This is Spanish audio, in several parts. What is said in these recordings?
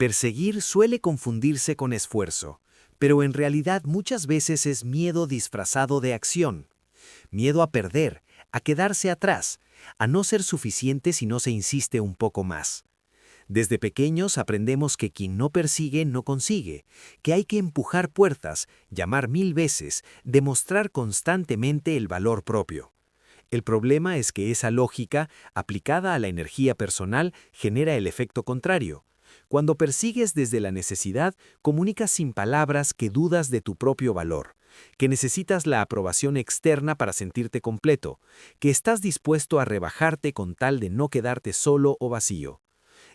Perseguir suele confundirse con esfuerzo, pero en realidad muchas veces es miedo disfrazado de acción. Miedo a perder, a quedarse atrás, a no ser suficiente si no se insiste un poco más. Desde pequeños aprendemos que quien no persigue no consigue, que hay que empujar puertas, llamar 1000 veces, demostrar constantemente el valor propio. El problema es que esa lógica, aplicada a la energía personal, genera el efecto contrario. Cuando persigues desde la necesidad, comunicas sin palabras que dudas de tu propio valor, que necesitas la aprobación externa para sentirte completo, que estás dispuesto a rebajarte con tal de no quedarte solo o vacío.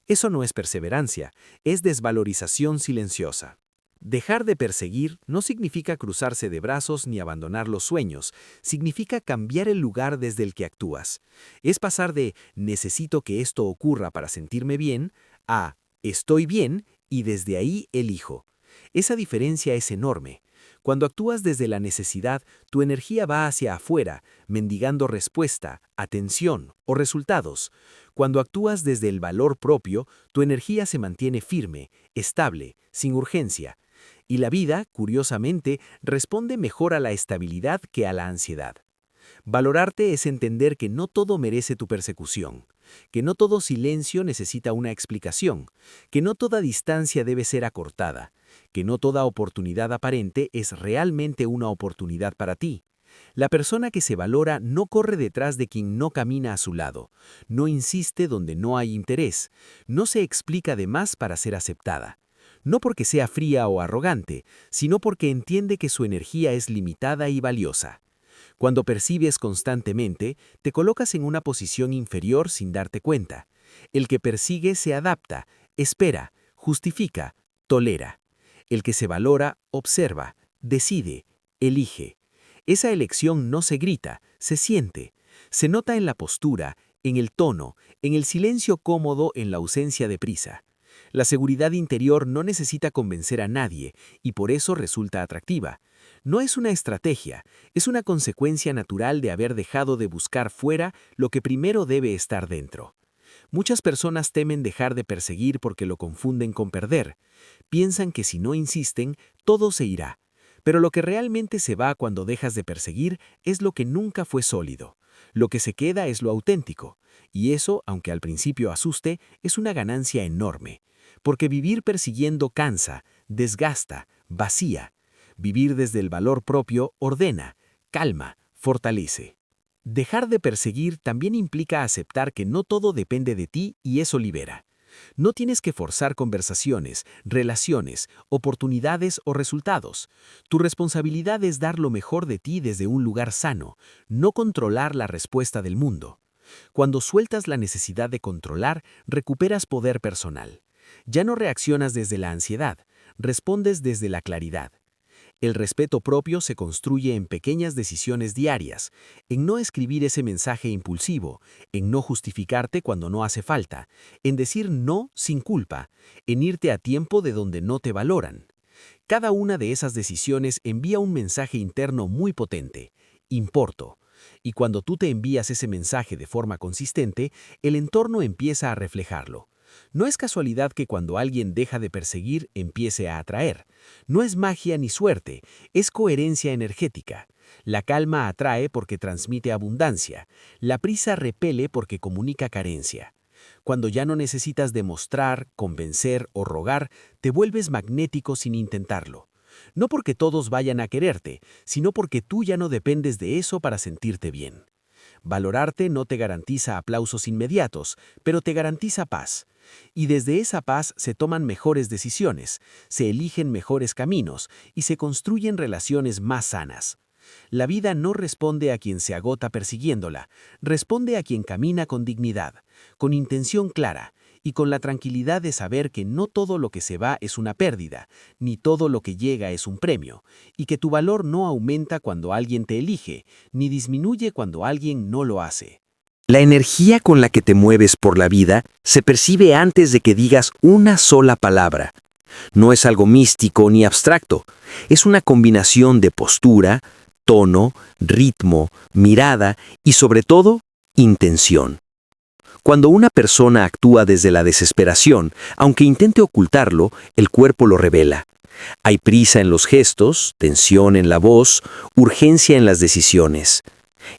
Eso no es perseverancia, es desvalorización silenciosa. Dejar de perseguir no significa cruzarse de brazos ni abandonar los sueños, significa cambiar el lugar desde el que actúas. Es pasar de necesito que esto ocurra para sentirme bien a estoy bien y desde ahí elijo. Esa diferencia es enorme. Cuando actúas desde la necesidad, tu energía va hacia afuera, mendigando respuesta, atención o resultados. Cuando actúas desde el valor propio, tu energía se mantiene firme, estable, sin urgencia. Y la vida, curiosamente, responde mejor a la estabilidad que a la ansiedad. Valorarte es entender que no todo merece tu persecución, que no todo silencio necesita una explicación, que no toda distancia debe ser acortada, que no toda oportunidad aparente es realmente una oportunidad para ti. La persona que se valora no corre detrás de quien no camina a su lado, no insiste donde no hay interés, no se explica de más para ser aceptada. No porque sea fría o arrogante, sino porque entiende que su energía es limitada y valiosa. Cuando percibes constantemente, te colocas en una posición inferior sin darte cuenta. El que persigue se adapta, espera, justifica, tolera. El que se valora, observa, decide, elige. Esa elección no se grita, se siente. Se nota en la postura, en el tono, en el silencio cómodo, en la ausencia de prisa. La seguridad interior no necesita convencer a nadie y por eso resulta atractiva. No es una estrategia, es una consecuencia natural de haber dejado de buscar fuera lo que primero debe estar dentro. Muchas personas temen dejar de perseguir porque lo confunden con perder. Piensan que si no insisten, todo se irá. Pero lo que realmente se va cuando dejas de perseguir es lo que nunca fue sólido. Lo que se queda es lo auténtico. Y eso, aunque al principio asuste, es una ganancia enorme. Porque vivir persiguiendo cansa, desgasta, vacía. Vivir desde el valor propio ordena, calma, fortalece. Dejar de perseguir también implica aceptar que no todo depende de ti y eso libera. No tienes que forzar conversaciones, relaciones, oportunidades o resultados. Tu responsabilidad es dar lo mejor de ti desde un lugar sano, no controlar la respuesta del mundo. Cuando sueltas la necesidad de controlar, recuperas poder personal. Ya no reaccionas desde la ansiedad, respondes desde la claridad. El respeto propio se construye en pequeñas decisiones diarias, en no escribir ese mensaje impulsivo, en no justificarte cuando no hace falta, en decir no sin culpa, en irte a tiempo de donde no te valoran. Cada una de esas decisiones envía un mensaje interno muy potente: importo. Y cuando tú te envías ese mensaje de forma consistente, el entorno empieza a reflejarlo. No es casualidad que cuando alguien deja de perseguir, empiece a atraer. No es magia ni suerte, es coherencia energética. La calma atrae porque transmite abundancia. La prisa repele porque comunica carencia. Cuando ya no necesitas demostrar, convencer o rogar, te vuelves magnético sin intentarlo. No porque todos vayan a quererte, sino porque tú ya no dependes de eso para sentirte bien. Valorarte no te garantiza aplausos inmediatos, pero te garantiza paz. Y desde esa paz se toman mejores decisiones, se eligen mejores caminos y se construyen relaciones más sanas. La vida no responde a quien se agota persiguiéndola, responde a quien camina con dignidad, con intención clara y con la tranquilidad de saber que no todo lo que se va es una pérdida, ni todo lo que llega es un premio, y que tu valor no aumenta cuando alguien te elige, ni disminuye cuando alguien no lo hace. La energía con la que te mueves por la vida se percibe antes de que digas una sola palabra. No es algo místico ni abstracto, es una combinación de postura, tono, ritmo, mirada y sobre todo, intención. Cuando una persona actúa desde la desesperación, aunque intente ocultarlo, el cuerpo lo revela. Hay prisa en los gestos, tensión en la voz, urgencia en las decisiones.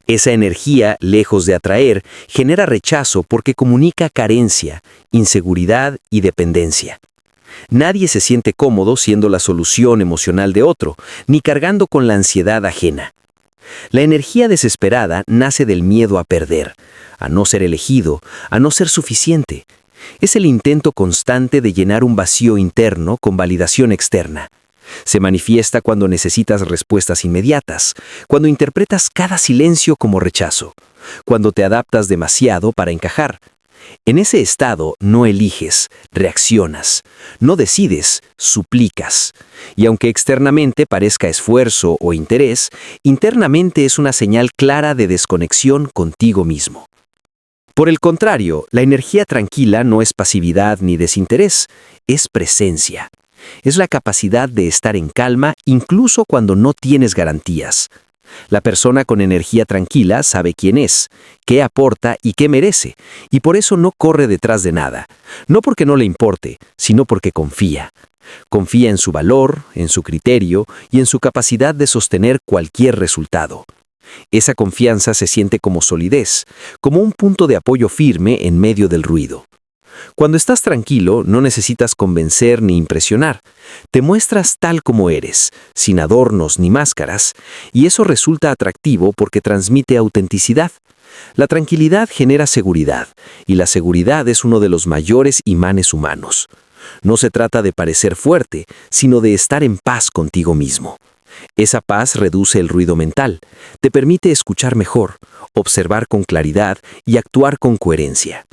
Esa energía, lejos de atraer, genera rechazo porque comunica carencia, inseguridad y dependencia. Nadie se siente cómodo siendo la solución emocional de otro, ni cargando con la ansiedad ajena. La energía desesperada nace del miedo a perder, a no ser elegido, a no ser suficiente. Es el intento constante de llenar un vacío interno con validación externa. Se manifiesta cuando necesitas respuestas inmediatas, cuando interpretas cada silencio como rechazo, cuando te adaptas demasiado para encajar. En ese estado no eliges, reaccionas, no decides, suplicas. Y aunque externamente parezca esfuerzo o interés, internamente es una señal clara de desconexión contigo mismo. Por el contrario, la energía tranquila no es pasividad ni desinterés, es presencia. Es la capacidad de estar en calma incluso cuando no tienes garantías. La persona con energía tranquila sabe quién es, qué aporta y qué merece, y por eso no corre detrás de nada. No porque no le importe, sino porque confía. Confía en su valor, en su criterio y en su capacidad de sostener cualquier resultado. Esa confianza se siente como solidez, como un punto de apoyo firme en medio del ruido. Cuando estás tranquilo, no necesitas convencer ni impresionar. Te muestras tal como eres, sin adornos ni máscaras, y eso resulta atractivo porque transmite autenticidad. La tranquilidad genera seguridad, y la seguridad es uno de los mayores imanes humanos. No se trata de parecer fuerte, sino de estar en paz contigo mismo. Esa paz reduce el ruido mental, te permite escuchar mejor, observar con claridad y actuar con coherencia.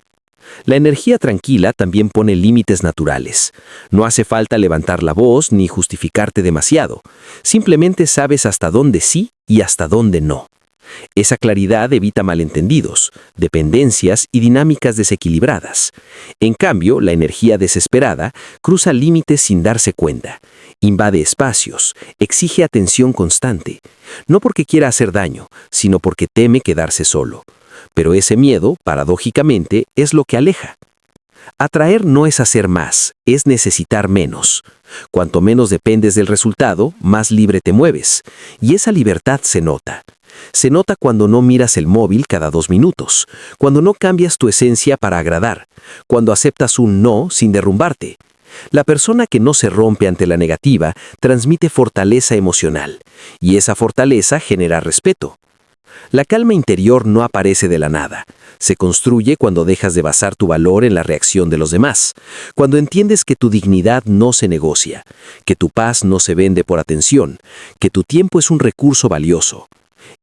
La energía tranquila también pone límites naturales. No hace falta levantar la voz ni justificarte demasiado. Simplemente sabes hasta dónde sí y hasta dónde no. Esa claridad evita malentendidos, dependencias y dinámicas desequilibradas. En cambio, la energía desesperada cruza límites sin darse cuenta. Invade espacios, exige atención constante. No porque quiera hacer daño, sino porque teme quedarse solo. Pero ese miedo, paradójicamente, es lo que aleja. Atraer no es hacer más, es necesitar menos. Cuanto menos dependes del resultado, más libre te mueves. Y esa libertad se nota. Se nota cuando no miras el móvil cada 2 minutos, cuando no cambias tu esencia para agradar, cuando aceptas un no sin derrumbarte. La persona que no se rompe ante la negativa transmite fortaleza emocional, y esa fortaleza genera respeto. La calma interior no aparece de la nada. Se construye cuando dejas de basar tu valor en la reacción de los demás, cuando entiendes que tu dignidad no se negocia, que tu paz no se vende por atención, que tu tiempo es un recurso valioso.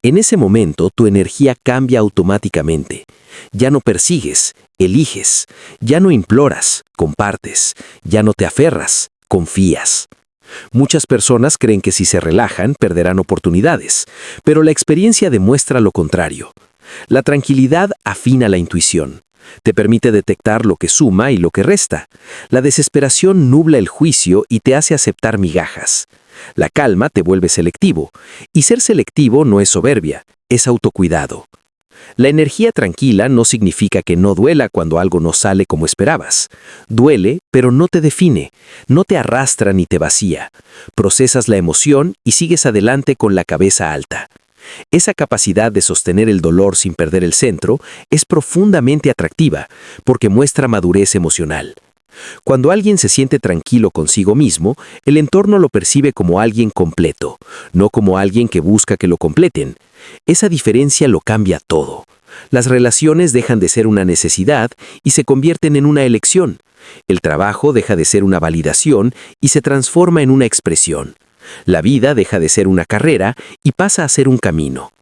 En ese momento tu energía cambia automáticamente. Ya no persigues, eliges. Ya no imploras, compartes. Ya no te aferras, confías. Muchas personas creen que si se relajan perderán oportunidades, pero la experiencia demuestra lo contrario. La tranquilidad afina la intuición. Te permite detectar lo que suma y lo que resta. La desesperación nubla el juicio y te hace aceptar migajas. La calma te vuelve selectivo, y ser selectivo no es soberbia, es autocuidado. La energía tranquila no significa que no duela cuando algo no sale como esperabas. Duele, pero no te define, no te arrastra ni te vacía. Procesas la emoción y sigues adelante con la cabeza alta. Esa capacidad de sostener el dolor sin perder el centro es profundamente atractiva porque muestra madurez emocional. Cuando alguien se siente tranquilo consigo mismo, el entorno lo percibe como alguien completo, no como alguien que busca que lo completen. Esa diferencia lo cambia todo. Las relaciones dejan de ser una necesidad y se convierten en una elección. El trabajo deja de ser una validación y se transforma en una expresión. La vida deja de ser una carrera y pasa a ser un camino.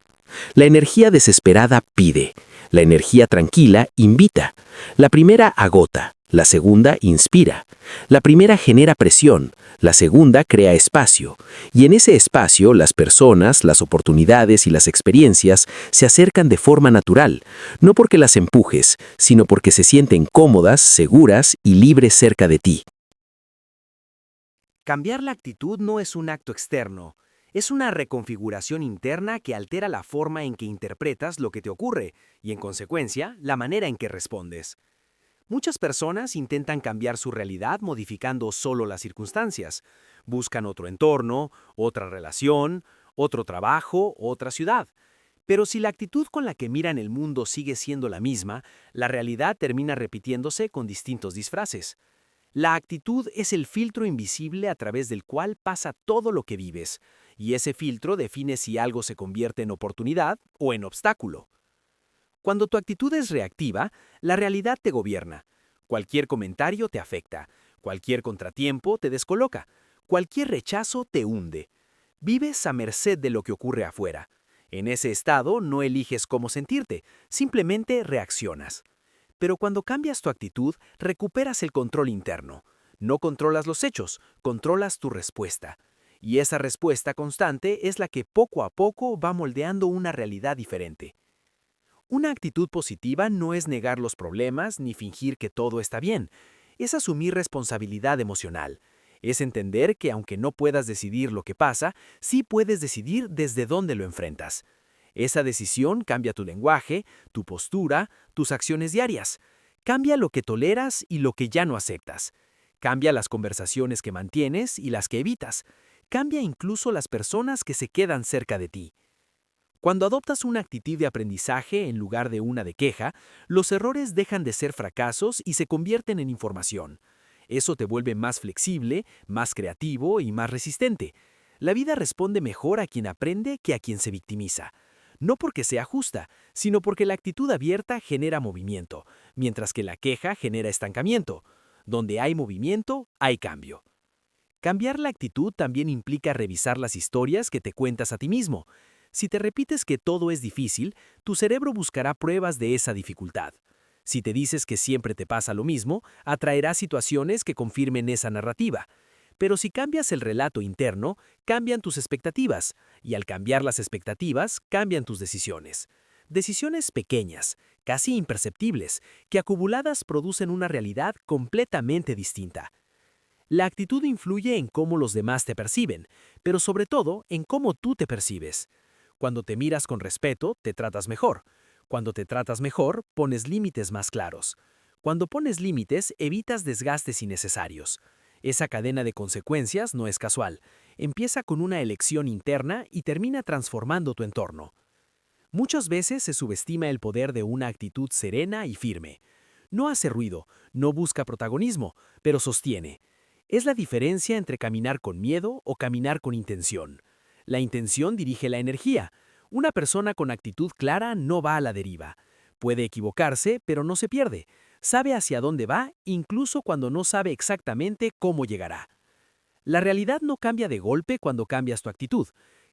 La energía desesperada pide. La energía tranquila invita. La primera agota. La segunda inspira. La primera genera presión, la segunda crea espacio. Y en ese espacio las personas, las oportunidades y las experiencias se acercan de forma natural, no porque las empujes, sino porque se sienten cómodas, seguras y libres cerca de ti. Cambiar la actitud no es un acto externo, Es una reconfiguración interna que altera la forma en que interpretas lo que te ocurre y, en consecuencia, la manera en que respondes. Muchas personas intentan cambiar su realidad modificando solo las circunstancias. Buscan otro entorno, otra relación, otro trabajo, otra ciudad. Pero si la actitud con la que miran el mundo sigue siendo la misma, la realidad termina repitiéndose con distintos disfraces. La actitud es el filtro invisible a través del cual pasa todo lo que vives, y ese filtro define si algo se convierte en oportunidad o en obstáculo. Cuando tu actitud es reactiva, la realidad te gobierna. Cualquier comentario te afecta, cualquier contratiempo te descoloca, cualquier rechazo te hunde. Vives a merced de lo que ocurre afuera. En ese estado no eliges cómo sentirte, simplemente reaccionas. Pero cuando cambias tu actitud, recuperas el control interno. No controlas los hechos, controlas tu respuesta. Y esa respuesta constante es la que poco a poco va moldeando una realidad diferente. Una actitud positiva no es negar los problemas ni fingir que todo está bien. Es asumir responsabilidad emocional. Es entender que aunque no puedas decidir lo que pasa, sí puedes decidir desde dónde lo enfrentas. Esa decisión cambia tu lenguaje, tu postura, tus acciones diarias. Cambia lo que toleras y lo que ya no aceptas. Cambia las conversaciones que mantienes y las que evitas. Cambia incluso las personas que se quedan cerca de ti. Cuando adoptas una actitud de aprendizaje en lugar de una de queja, los errores dejan de ser fracasos y se convierten en información. Eso te vuelve más flexible, más creativo y más resistente. La vida responde mejor a quien aprende que a quien se victimiza. No porque sea justa, sino porque la actitud abierta genera movimiento, mientras que la queja genera estancamiento. Donde hay movimiento, hay cambio. Cambiar la actitud también implica revisar las historias que te cuentas a ti mismo. Si te repites que todo es difícil, tu cerebro buscará pruebas de esa dificultad. Si te dices que siempre te pasa lo mismo, atraerás situaciones que confirmen esa narrativa. Pero si cambias el relato interno, cambian tus expectativas, y al cambiar las expectativas, cambian tus decisiones. Decisiones pequeñas, casi imperceptibles, que acumuladas producen una realidad completamente distinta. La actitud influye en cómo los demás te perciben, pero sobre todo en cómo tú te percibes. Cuando te miras con respeto, te tratas mejor. Cuando te tratas mejor, pones límites más claros. Cuando pones límites, evitas desgastes innecesarios. Esa cadena de consecuencias no es casual. Empieza con una elección interna y termina transformando tu entorno. Muchas veces se subestima el poder de una actitud serena y firme. No hace ruido, no busca protagonismo, pero sostiene. Es la diferencia entre caminar con miedo o caminar con intención. La intención dirige la energía. Una persona con actitud clara no va a la deriva. Puede equivocarse, pero no se pierde. Sabe hacia dónde va, incluso cuando no sabe exactamente cómo llegará. La realidad no cambia de golpe cuando cambias tu actitud.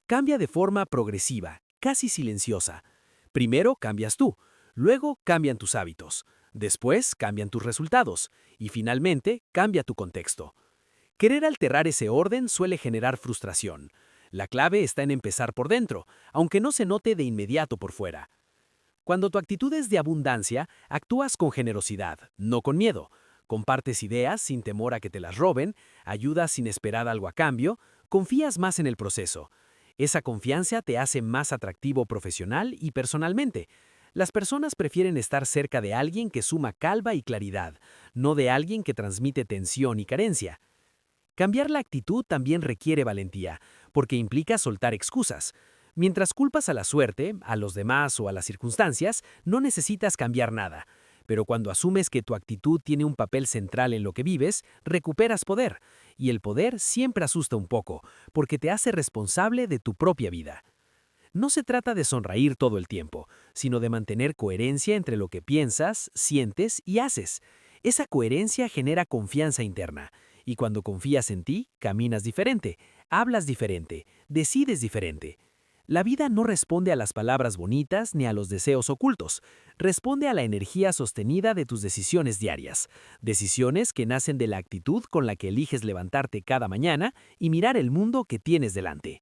Cambia de forma progresiva, casi silenciosa. Primero cambias tú, luego cambian tus hábitos, después cambian tus resultados y finalmente cambia tu contexto. Querer alterar ese orden suele generar frustración. La clave está en empezar por dentro, aunque no se note de inmediato por fuera. Cuando tu actitud es de abundancia, actúas con generosidad, no con miedo. Compartes ideas sin temor a que te las roben, ayudas sin esperar algo a cambio, confías más en el proceso. Esa confianza te hace más atractivo profesional y personalmente. Las personas prefieren estar cerca de alguien que suma calma y claridad, no de alguien que transmite tensión y carencia. Cambiar la actitud también requiere valentía, porque implica soltar excusas. Mientras culpas a la suerte, a los demás o a las circunstancias, no necesitas cambiar nada. Pero cuando asumes que tu actitud tiene un papel central en lo que vives, recuperas poder. Y el poder siempre asusta un poco, porque te hace responsable de tu propia vida. No se trata de sonreír todo el tiempo, sino de mantener coherencia entre lo que piensas, sientes y haces. Esa coherencia genera confianza interna, y cuando confías en ti, caminas diferente, hablas diferente, decides diferente. La vida no responde a las palabras bonitas ni a los deseos ocultos, responde a la energía sostenida de tus decisiones diarias, decisiones que nacen de la actitud con la que eliges levantarte cada mañana y mirar el mundo que tienes delante.